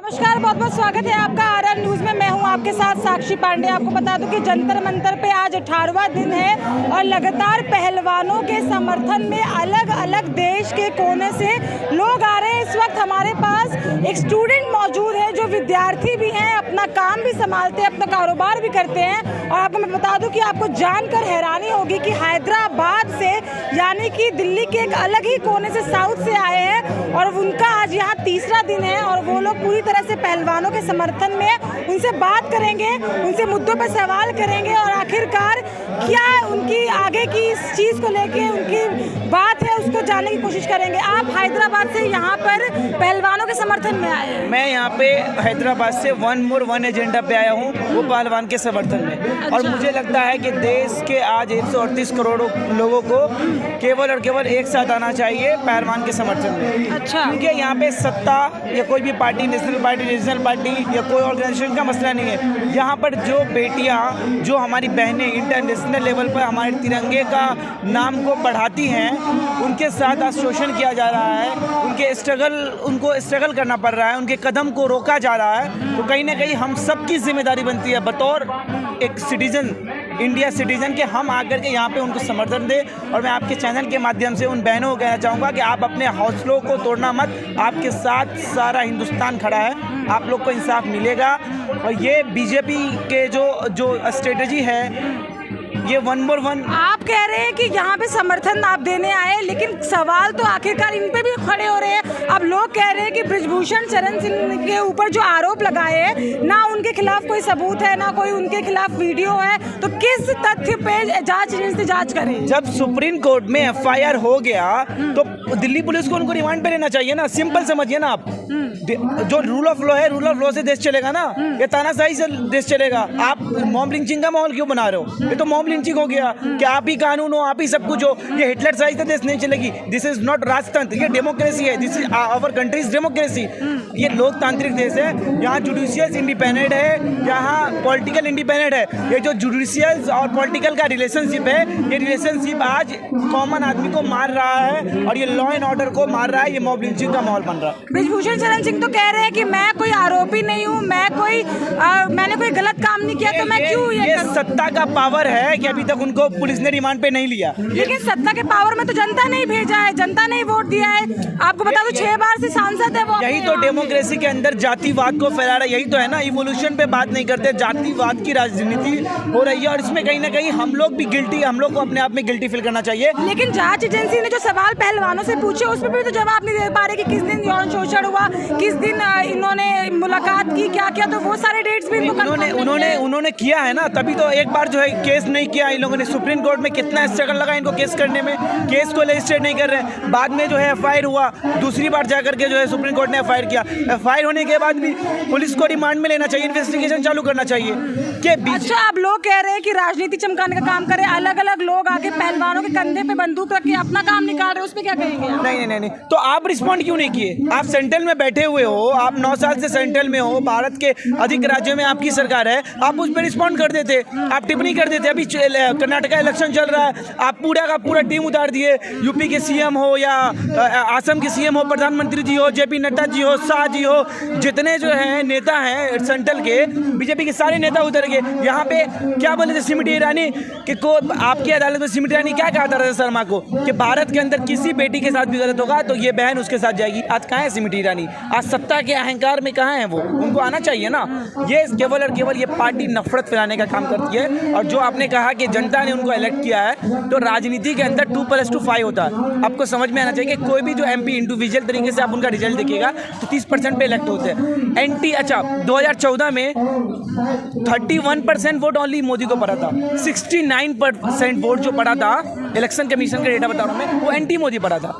नमस्कार, बहुत बहुत स्वागत है आपका आरआर न्यूज़ में। मैं हूं आपके साथ साक्षी पांडे। आपको बता दूं कि जंतर मंतर पे आज 18वां दिन है और लगातार पहलवानों के समर्थन में अलग अलग देश के कोने से लोग आ रहे हैं। इस वक्त हमारे पास एक स्टूडेंट मौजूद है जो विद्यार्थी भी हैं, अपना काम भी संभालते हैं, अपना कारोबार भी करते हैं। और आपको मैं बता दूं कि आपको जानकर हैरानी होगी कि हैदराबाद से यानी कि दिल्ली के एक अलग ही कोने से, साउथ से आए हैं और उनका आज यहाँ तीसरा दिन है और वो लोग पूरी तरह से पहलवानों के समर्थन में उनसे बात करेंगे, उनसे मुद्दों पर सवाल करेंगे और आखिरकार क्या उनकी आगे की इस चीज़ को लेके उनकी बात है उसको जानने की कोशिश करेंगे। आप हैदराबाद से यहाँ पर पहलवानों के समर्थन में आए हैं। मैं यहाँ पे हैदराबाद से वन मोर वन एजेंडा पे आया हूँ, वो पहलवान के समर्थन में। अच्छा। और मुझे लगता है कि देश के आज 138 करोड़ लोगों को केवल और केवल एक साथ आना चाहिए पहलवान के समर्थन में। अच्छा। क्योंकि यहाँ पे सत्ता या कोई भी party, national party, regional party या कोई ऑर्गेनाइजेशन का मसला नहीं है। यहाँ पर जो बेटियाँ, जो हमारी बहनें इंटरनेशनल लेवल पर हमारे तिरंगे का नाम को बढ़ाती हैं, उनके साथ आज शोषण किया जा रहा है, उनको स्ट्रगल करना पड़ रहा है, उनके कदम को रोका जा रहा है। तो कहीं ना कहीं हम सबकी जिम्मेदारी बनती है बतौर एक सिटीजन, इंडिया सिटीजन, के हम आकर के यहाँ पे उनको समर्थन दें। और मैं आपके चैनल के माध्यम से उन बहनों को कहना चाहूँगा कि आप अपने हौसलों को तोड़ना मत, आपके साथ सारा हिंदुस्तान खड़ा है, आप लोग को इंसाफ मिलेगा। और ये बीजेपी के जो स्ट्रेटजी है, ये वन मोर वन। आप कह रहे हैं कि यहाँ पे समर्थन आप देने आए, लेकिन सवाल तो आखिरकार इन पे भी खड़े हो रहे हैं। अब लोग कह रहे हैं कि बृजभूषण शरण सिंह के ऊपर जो आरोप लगाए हैं, ना उनके खिलाफ कोई सबूत है, ना कोई उनके खिलाफ वीडियो है, तो किस तथ्य पे जांच एजेंसी जांच करें? जब सुप्रीम कोर्ट में एफआईआर हो गया तो दिल्ली पुलिस को उनको रिमांड पे लेना चाहिए ना। सिंपल समझिए ना आप, जो रूल ऑफ लॉ है, रूल ऑफ लॉ से देश चलेगा ना, ये तानाशाही से देश चलेगा। आप मॉब लिंचिंग का माहौल क्यों बना रहे हो? ये तो मॉब लिंचिंग हो गया कि आप ही कानून हो, आप ही सब कुछ हो। ये हिटलर शाही से देश नहीं चलेगी। दिस इज नॉट राजतंत्र, ये डेमोक्रेसी है। This is our country is democracy. ये लोकतांत्रिक देश है, यहाँ जुडिशियल इंडिपेंडेंट है, यहाँ पॉलिटिकल इंडिपेंडेंट है। ये जो जुडिशियल और पॉलिटिकल का रिलेशनशिप है, ये रिलेशनशिप आज कॉमन आदमी को मार रहा है और ये लॉ एंड ऑर्डर को मार रहा है। ये मॉब लिंचिंग का माहौल बन रहा है। बृजभूषण शरण सिंह तो कह रहे हैं कि मैं कोई आरोपी नहीं हूँ, मैंने कोई गलत काम नहीं किया, तो मैं क्यों ये सत्ता का पावर है कि अभी तक उनको पुलिस ने रिमांड पे नहीं लिया। लेकिन सत्ता के पावर में तो जनता ने ही भेजा है, जनता ने ही वोट दिया है। आपको बता दो 6 बार से सांसद है वो। यही तो डेमोक्रेसी के अंदर जातिवाद को फैला रहा है। यही तो है ना, इवोल्यूशन पे बात नहीं करते, जातिवाद की राजनीति हो रही है। और इसमें कहीं ना कहीं हम लोग भी गिल्टी, हम लोग को अपने आप में गिल्टी फील करना चाहिए। लेकिन जांच एजेंसी ने जो सवाल पहलवानों से पूछे उसमें भी तो जवाब नहीं दे पा रहे कि किस दिन यौन शोषण हुआ, किस दिन इन्होंने मुलाकात की, क्या किया। तो वो सारे डेट्स भी उन्होंने किया है ना, तभी तो एक बार जो है केस नहीं किया इन लोगों ने। सुप्रीम कोर्ट में कितना स्ट्रगल लगा इनको केस करने में, केस को रजिस्टर नहीं कर रहे। बाद में जो है एफआईआर हुआ, दूसरी बार जाकर के जो है सुप्रीम कोर्ट ने एफआईआर किया। एफआईआर होने के बाद भी पुलिस को रिमांड में लेना चाहिए, इन्वेस्टिगेशन चालू करना चाहिए कि अच्छा, आप लोग कह रहे हैं कि राजनीति चमकाने का काम करें, अलग अलग लोग आके पहलवानों के कंधे पे बंदूक रख के अपना काम निकाल रहे हैं, उसमें क्या कहेंगे? नहीं, तो आप रिस्पॉन्ड क्यों नहीं किए? आप सेंट्रल में बैठे हुए हो, आप 9 साल से सेंट्रल में हो, भारत के अधिक राज्यों में आपकी सरकार है, आप उस पर रिस्पॉन्ड कर देते, आप टिप्पणी कर देते। अभी कर्नाटका इलेक्शन चल रहा है, आप पूरा का पूरा टीम उतार दिए। यूपी के सीएम हो या असम के सीएम हो, प्रधानमंत्री जी हो, जेपी नड्डा जी हो, शाह जी हो, जितने जो है नेता हैं सेंट्रल के, बीजेपी के सारे नेता उतर गए। यहाँ पे क्या बोले थे स्मृति ईरानी कि आपकी अदालत में स्मृति ईरानी क्या कहा था राजा शर्मा को कि भारत के अंदर किसी बेटी के साथ भी गलत होगा तो ये बहन उसके साथ जाएगी। आज कहाँ है स्मृति ईरानी? आज सत्ता के अहंकार में कहाँ है वो? उनको आना चाहिए ना। ये केवल और केवल ये पार्टी नफरत फैलाने का काम करती है। और जो आपने कहा कि जनता ने उनको इलेक्ट किया है, तो राजनीति के अंदर 2+2=5 होता है। आपको समझ में आना चाहिए कि कोई भी जो एमपी इंडिविजुअल तरीके से आप उनका रिजल्ट देखिएगा तो 30% पे इलेक्ट होते हैं। अच्छा 2014 में 31% वोट ओनली मोदी को पड़ा था, 69% वोट जो पड़ा था, इलेक्शन कमीशन का डेटा बता रहा हूँ मैं, वो एंटी मोदी पड़ा था।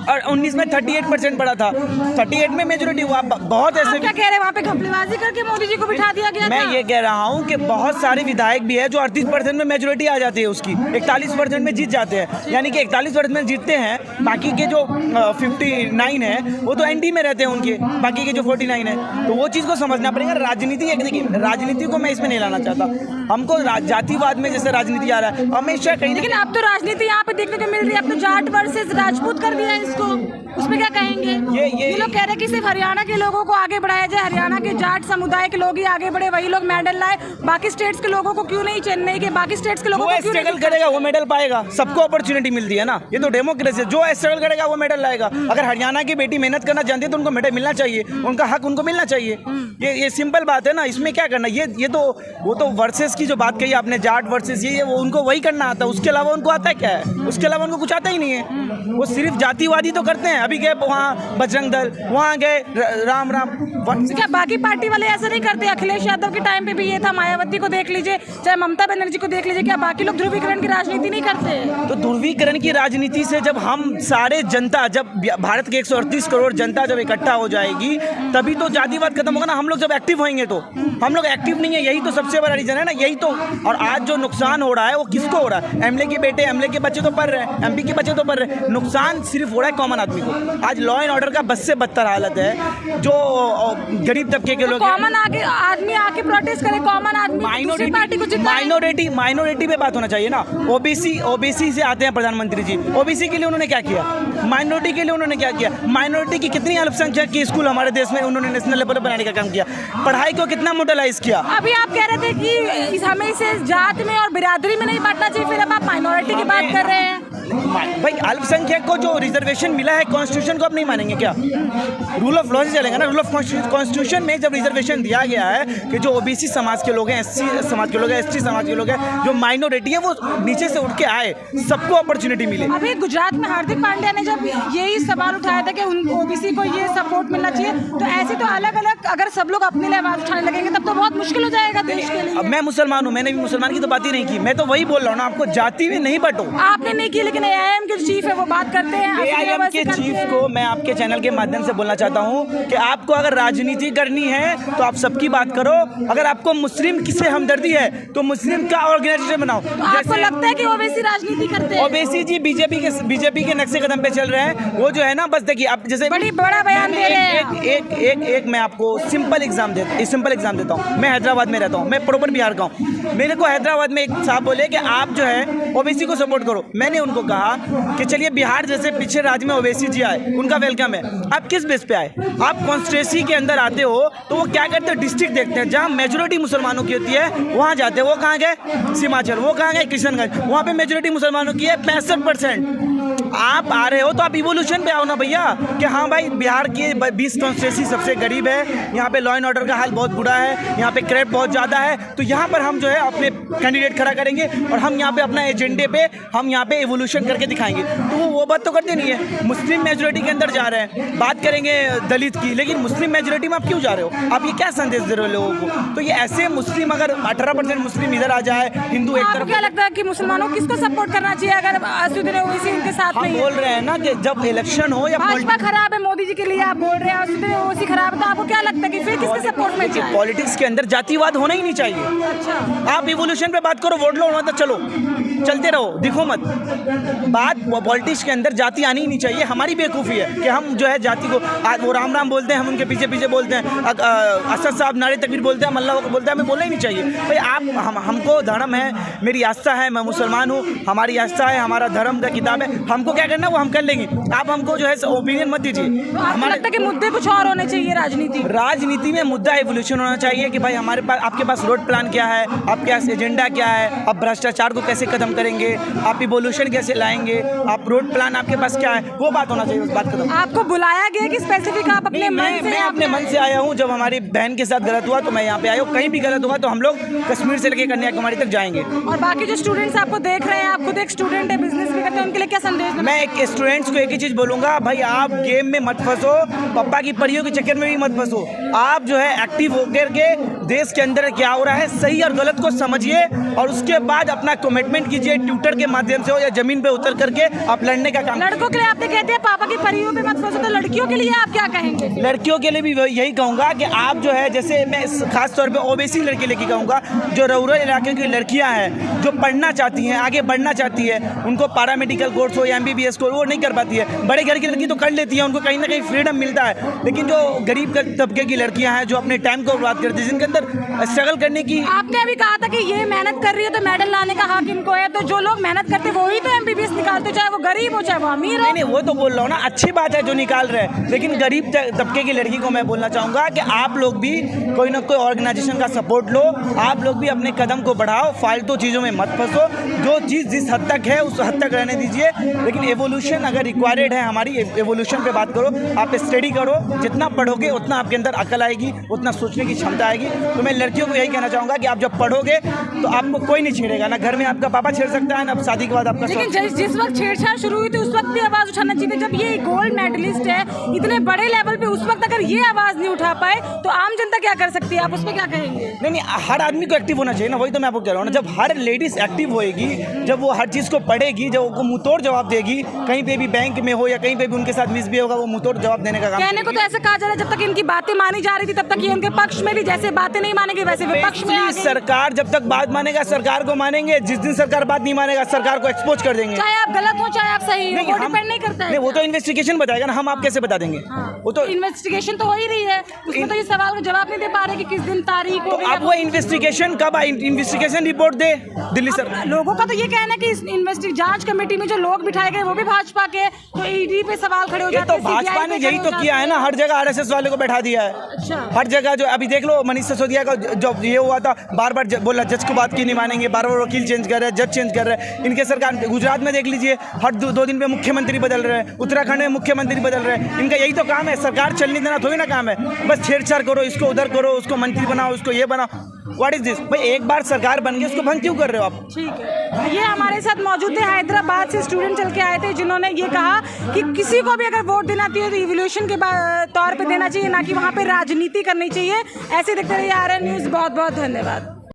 और 19 में 38% पड़ा था, 38 में मेजोरिटी हुआ। बहुत ऐसे क्या कह रहे हैं वहाँ पे घपलेबाजी करके मोदी जी को बिठा दिया गया? मैं ये कह रहा हूँ कि बहुत सारे विधायक भी है जो 38% में मेजोरिटी आ जाती है उसकी, 41% में जीत जाते हैं। यानी कि 41% में जीतते हैं, बाकी के जो 59 है वो तो एनडी में रहते हैं उनके, बाकी के जो 49 है। तो वो चीज़ को समझना पड़ेगा। राजनीति एक, देखिए राजनीति को मैं इसमें नहीं लाना चाहता। हमको जातिवाद में जैसे राजनीति आ रहा है हमेशा कहीं, लेकिन आप तो राजनीति यहाँ पे देखने को मिल रही है, अब तो जाट वर्सेस राजपूत कर दिया है इसको, उसमें क्या कहेंगे? ये लोग कह रहे हैं कि सिर्फ हरियाणा के लोगों को आगे बढ़ाया जाए, हरियाणा के जाट समुदाय के लोग ही आगे बढ़े, वही लोग मेडल लाए, बाकी स्टेट्स के लोगों को क्यों नहीं, चेन्नई के बाकी स्टेट्स के लोगों को क्यों स्ट्रगल करेगा वो मेडल पाएगा, सबको अपॉर्चुनिटी मिलती है ना, ये तो डेमोक्रेसी है, जो स्ट्रगल करेगा वो मेडल लाएगा। अगर हरियाणा की बेटी मेहनत करना जानती है तो उनको मेडल मिलना चाहिए, उनका हक उनको मिलना चाहिए, ये सिंपल बात है ना, इसमें क्या करना। ये तो वो तो वर्सेस की जो बात कही आपने, जाट वर्सेस, ये वो उनको वही करना आता है, उसके अलावा उनको आता है क्या है, उसके अलावा उनको कुछ आता ही नहीं है, वो सिर्फ जातिवादी तो करते हैं। अभी गए वहाँ बजरंग दल, वहाँ गए राम क्या बाकी पार्टी वाले ऐसा नहीं करते? अखिलेश यादव के टाइम पे भी ये था, मायावती को देख लीजिए, चाहे ममता बनर्जी को देख लीजिए, क्या बाकी लोग ध्रुवीकरण की राजनीति नहीं करते? तो ध्रुवीकरण की राजनीति से जब हम सारे जनता, जब भारत के 138 करोड़ जनता जब इकट्ठा हो जाएगी तभी तो जातिवाद खत्म होगा ना। हम लोग जब एक्टिव होंगे तो, हम लोग एक्टिव नहीं है, यही तो सबसे बड़ा रीजन है ना, यही तो। और आज जो नुकसान हो रहा है वो किसको हो रहा है? एमएलए के बेटे, एमएलए के बच्चे तो पढ़ रहे हैं, एमपी के बच्चे तो पढ़ रहे हैं, नुकसान सिर्फ हो रहा है कॉमन आदमी को। आज लॉ एंड ऑर्डर का बस से बदतर हालत है, जो गरीब तबके के लोग, कॉमन आदमी आके प्रोटेस्ट करे, कॉमन आदमी माइनॉरिटी पे बात होना चाहिए ना। ओबीसी से आते हैं प्रधानमंत्री जी, ओबीसी के लिए उन्होंने क्या किया, माइनॉरिटी के लिए उन्होंने क्या किया, माइनॉरिटी की कितनी अल्पसंख्यक के स्कूल हमारे देश में उन्होंने नेशनल लेवल पर बनाने का काम किया, पढ़ाई को कितना मोडलाइज किया। अभी आप कह रहे थे कि हमें इसे जात में और बिरादरी में नहीं बांटना चाहिए, फिर अब आप माइनॉरिटी की बात कर रहे हैं। भाई अल्पसंख्यक को जो रिजर्वेशन मिला है कॉन्स्टिट्यूशन को आप नहीं मानेंगे क्या? रूल ऑफ लॉ से चलेगा ना। रूल ऑफ कॉन्स्टिट्यूशन में जब रिजर्वेशन दिया गया है कि जो ओबीसी समाज के लोग हैं, एससी समाज के लोग हैं, एसटी समाज के लोग हैं, जो माइनॉरिटी है वो नीचे से उठ के आए, सबको अपॉर्चुनिटी मिले। अभी गुजरात में हार्दिक पांड्या ने जब यही सवाल उठाया था कि ओबीसी को ये सपोर्ट मिलना चाहिए, तो ऐसे तो अलग अलग अगर सब लोग अपने लिए आवाज उठाने लगेंगे तब तो बहुत मुश्किल हो जाएगा देश के लिए। अब मैं मुसलमान हूँ, मैंने भी मुसलमान की तो बात ही नहीं की, मैं तो वही बोल रहा हूँ ना, आपको जाति में नहीं बटो। आपने नहीं की, लेकिन एआईएम के चीफ है वो बात करते हैं। एआईएम के चीफ को मैं आपके चैनल के माध्यम से बोलना चाहता हूँ कि आपको अगर राजनीति करनी है तो आप सबकी बात करो, अगर आपको मुस्लिम किससे हमदर्दी है तो मुस्लिम का ऑर्गेनाइजेशन बनाओ। तो आपको लगता है कि ओबीसी राजनीति करते हैं? ओबीसी जी बीजेपी के नक्शे कदम पे चल रहे हैं, वो जो है ना, बस देखिए आप जैसे बड़ा बयान दे रहे हैं। एक मैं आपको सिंपल एग्जाम देता हूँ। मैं हैदराबाद में रहता हूँ, मैं प्रॉपर बिहार का हूँ। मेरे को हैदराबाद में एक साहब बोले कि आप जो है ओबीसी को सपोर्ट करो। मैंने उनको कहा कि चलिए बिहार जैसे पीछे राज्य में ओबीसी जी आए, उनका वेलकम है, आप किस बेस पे आए? आप कॉन्स्टिट्यूंसी के अंदर आते हो तो वो क्या करते हैं, डिस्ट्रिक्ट देखते हैं, जहाँ मेजोरिटी मुसलमानों की होती है वहाँ जाते हैं। वो कहाँ गए? सीमांचल। वो कहाँ गए? किशनगंज। वहाँ पे मेजोरिटी मुसलमानों की है 65%। आप आ रहे हो तो आप इवोल्यूशन पे आओ ना भैया, कि हाँ भाई बिहार की 20 कॉन्स्टिट्यूंसी सबसे गरीब है, यहाँ पे लॉ एंड ऑर्डर का हाल बहुत बुरा है, यहाँ पे क्राइम बहुत ज़्यादा है, तो यहाँ पर हम जो है अपने कैंडिडेट खड़ा करेंगे और हम यहाँ पे अपना एजेंडे पे हम यहाँ पे इवोल्यूशन करके दिखाएंगे। तो वो बात तो करते नहीं है। मुस्लिम मेजोरिटी के अंदर जा रहे हैं, बात करेंगे दलित की, लेकिन मुस्लिम मेजोरिटी में आप क्यों जा रहे हो? आप ये क्या संदेश दे रहे हो लोगों को? तो ये ऐसे मुस्लिम अगर 18% मुस्लिम इधर आ जाए, हिंदू एक तरफ, क्या लगता है कि मुसलमानों किसको सपोर्ट करना चाहिए अगर असदुद्दीन ओवैसी इनके साथ हम बोल रहे हैं ना कि जब इलेक्शन हो या भाजपा खराब है, मोदी जी के लिए आप बोल रहे हैं, असदुद्दीन ओवैसी खराब है, तो आपको क्या लगता है कि फिर किसके सपोर्ट में जाए? पॉलिटिक्स के अंदर जातिवाद होना ही नहीं चाहिए। अच्छा, आप इवोल्यूशन पे बात करो, वोट लो, तो चलो चलते रहो, दिखो मत। बात पॉलिटिक्स के अंदर जाति आनी ही नहीं चाहिए। हमारी बेवकूफ़ी है कि हम जो है जाति को, आज वो राम राम बोलते हैं, हम उनके पीछे पीछे बोलते हैं, असद साहब नारे तकबीर बोलते हैं, अल्लाह को बोलते हैं, हमें बोलना ही नहीं चाहिए भाई। आप हमको धर्म है, मेरी आस्था है, मैं मुसलमान हूँ, हमारी आस्था है, हमारा धर्म का किताब है, हमको क्या करना है वो हम कर लेंगे। आप हमको जो है ओपिनियन मत दीजिए। हमें लगता है कि मुद्दे कुछ और होने चाहिए राजनीति में। मुद्दा एवोल्यूशन होना चाहिए कि भाई हमारे पास, आपके पास रोड प्लान क्या है, आपके पास एजेंडा क्या है, आप भ्रष्टाचार को कैसे खत्म करेंगे, आप इवोल्यूशन कैसे लाएंगे, आप रोड प्लान आपके पास क्या है, वो बात होना चाहिए। उस बात खत्म। आपको बुलाया गया कि स्पेसिफिक आप अपने मन से? मैं अपने मन से आया हूँ। जब हमारी बहन के साथ गलत हुआ तो मैं यहाँ पे आया हूँ। कहीं भी गलत हुआ तो हम लोग कश्मीर से लेकर कन्याकुमारी तक जाएंगे। और बाकी जो स्टूडेंट्स आपको देख रहे हैं, आप खुद एक स्टूडेंट है, बिजनेस भी करते हैं, उनके लिए क्या संदेश? मैं एक स्टूडेंट्स को एक ही चीज़ बोलूँगा, भाई आप गेम में मत फंसो, पापा की परियों के चक्कर में भी मत फंसो। आप जो है एक्टिव होकर के देश के अंदर क्या हो रहा है, सही और गलत को समझिए और उसके बाद अपना कमिटमेंट कीजिए, ट्विटर के माध्यम से हो या जमीन पे उतर करके आप लड़ने का काम। लड़कों के लिए आपने कहते हैं पापा की परियों पे मत फंसो, तो लड़कियों के लिए आप क्या कहेंगे? लड़कियों के लिए भी यही कहूँगा कि आप जो है, जैसे मैं खास तौर पे ओबीसी लड़की लेके कहूँगा, जो रूरल इलाके की लड़कियाँ हैं, जो पढ़ना चाहती हैं, आगे बढ़ना चाहती है, उनको पैरामेडिकल कोर्स हो या MBBS कोर्स वो नहीं कर पाती है। बड़े घर की लड़की तो कर लेती है, उनको कहीं ना कहीं फ्रीडम मिलता है, लेकिन जो गरीब तबके की लड़कियां हैं जो अपने टाइम को बर्बाद करती हैं, जिनके अंदर स्ट्रगल करने की। आपने अभी कहा था कि ये मेहनत कर रही है तो मेडल लाने का हक इनको है, तो जो लोग मेहनत करते हैं वही तो MBBS निकालते, चाहे वो गरीब हो चाहे वो अमीर हो। नहीं, वो तो बोल रहा हूँ ना, अच्छी बात है जो निकाल रहे हैं, लेकिन गरीब तबके की लड़की को मैं बोलना चाहूँगा कि आप लोग भी कोई ना कोई ऑर्गेनाइजेशन का सपोर्ट लो, आप लोग भी अपने कदम को बढ़ाओ, फालतू चीज़ों में मत फंसो। जो चीज़ जिस हद तक है उस हद तक रहने दीजिए, लेकिन एवोल्यूशन अगर रिक्वायर्ड है, हमारी एवोल्यूशन पे बात करो, आप स्टडी करो, जितना पढ़ोगे उतना आपके अंदर अकल आएगी, उतना सोचने की क्षमता आएगी। तो मैं लड़कियों को यही कहना चाहूँगा कि आप जब पढ़ोगे तो आपको कोई नहीं छेड़ेगा, ना घर में आपका पापा छेड़ सकता है, ना शादी के बाद आपका। लेकिन जिस वक्त छेड़छाड़ शुरू हुई थी उस वक्त भी आवाज उठाना चाहिए। जब ये गोल्ड मेडलिस्ट है इतने बड़े लेवल पे, उस वक्त अगर ये आवाज नहीं उठा पाए तो आम जनता क्या कर सकती है, आप उस पर क्या कहेंगे? नहीं, हर आदमी को एक्टिव होना चाहिए ना, वही तो मैं आपको कह रहा हूँ ना। जब हर लेडीज एक्टिव होएगी, जब वो हर चीज़ को पढ़ेगी, जब वो मुंहतोड़ जवाब देगी, कहीं पे भी बैंक में हो या कहीं पे भी उनके साथ मिस भी होगा, वो मुंहतोड़ जवाब देने का काम। कहने को तो ऐसे कहा जा रहा है जब तक इनकी बातें मानी जा रही थी तब तक ये उनके पक्ष में भी, जैसे बातें नहीं मानेगी वैसे विपक्ष में आ गई। सरकार जब तक बात मानेगा सरकार को मानेंगे, जिस दिन सरकार बात नहीं मानेगा सरकार को एक्सपोज कर देंगे। चाहे आप गलत हो चाहे आप सही हो, वो डिपेंड नहीं करता है। नहीं, वो तो इन्वेस्टिगेशन बताएगा ना, हम आप कैसे बता देंगे? वो तो इन्वेस्टिगेशन तो हो ही रही है, उसमें तो ये सवाल का जवाब नहीं दे पा रहे कि किस दिन तारीख हो। तो अब वो इन्वेस्टिगेशन कब आई, इन्वेस्टिगेशन रिपोर्ट दे दिल्ली सरकार। लोगों का तो ये कहना है कि इस जांच कमेटी में जो लोग बिठाए गए वो भी भाजपा के, तो ईडी पे सवाल खड़े हो जाते हैं। तो भाजपा ने यही तो किया है ना, हर जगह RSS वाले को बैठा दिया है। अच्छा। हर जगह जो अभी देख लो, मनीष सिसोदिया का जो ये हुआ था, बार बार बोला जज को बात की नहीं मानेंगे, बार बार वकील चेंज कर रहे हैं, जज चेंज कर रहे हैं। इनके सरकार गुजरात में देख लीजिए, हर दो दिन पे मुख्यमंत्री बदल रहे हैं, उत्तराखंड में मुख्यमंत्री बदल रहे हैं। इनका यही तो काम है, सरकार चलने देना थोड़ी ना काम है, बस छेड़छाड़ करो, इसको उधर करो, उसको मंत्री बनाओ, उसको ये बनाओ। व्हाट इज दिस भाई? एक बार सरकार बन गई, उसको भंग क्यों कर रहे हो आप? ठीक है, ये हमारे साथ मौजूद थे, हैदराबाद से स्टूडेंट चल के आए थे, जिन्होंने ये कहा कि किसी को भी अगर वोट देना चाहिए तो इवोल्यूशन के तौर पे देना चाहिए, ना कि वहाँ पे राजनीति करनी चाहिए। ऐसे देखते रहिए RN न्यूज़। बहुत बहुत धन्यवाद।